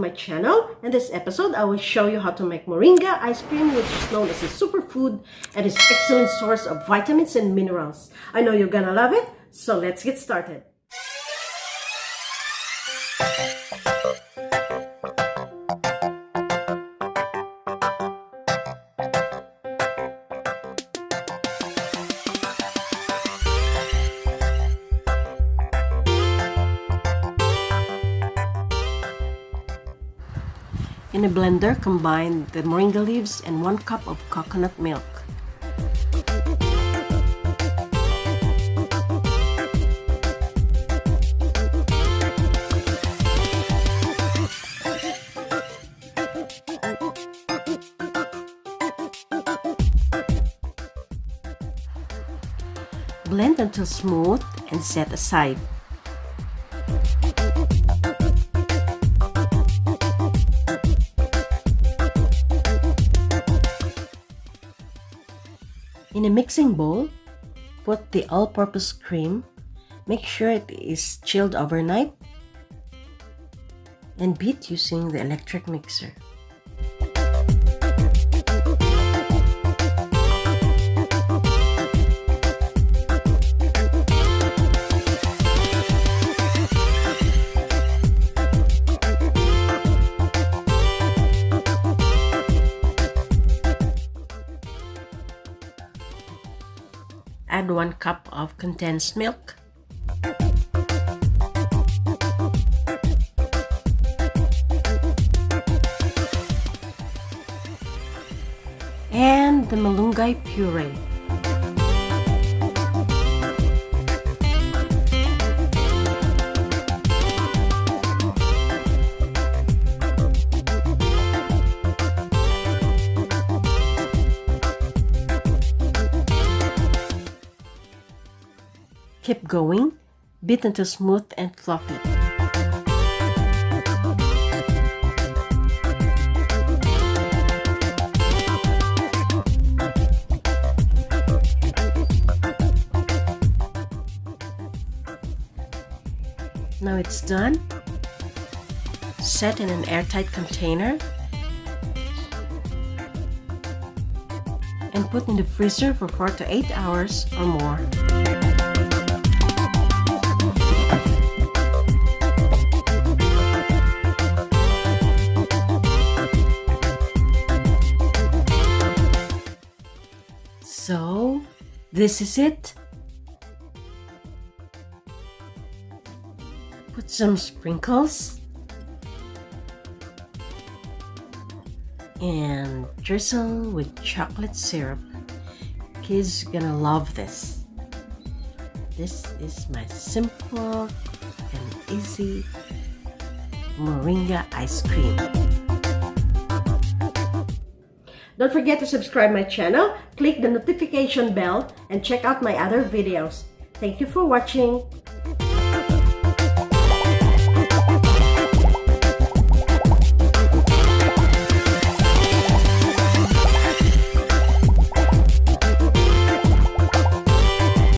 my channel. In this episode, I will show you how to make moringa ice cream, which is known as a superfood and is an excellent source of vitamins and minerals. I know you're gonna love it, so let's get started. In a blender, combine the moringa leaves and 1 cup of coconut milk. Blend until smooth and set aside. In a mixing bowl, put the all-purpose cream. Make sure it is chilled overnight and beat using the electric mixer. Add 1 cup of condensed milk. And the malunggay puree. Keep going, beat until smooth and fluffy. Now it's done. Set in an airtight container and put in the freezer for 4 to 8 hours or more. So, this is it. Put some sprinkles and drizzle with chocolate syrup. Kids are gonna love this. This is my simple and easy moringa ice cream. Don't forget to subscribe my channel, click the notification bell, and check out my other videos. Thank you for watching.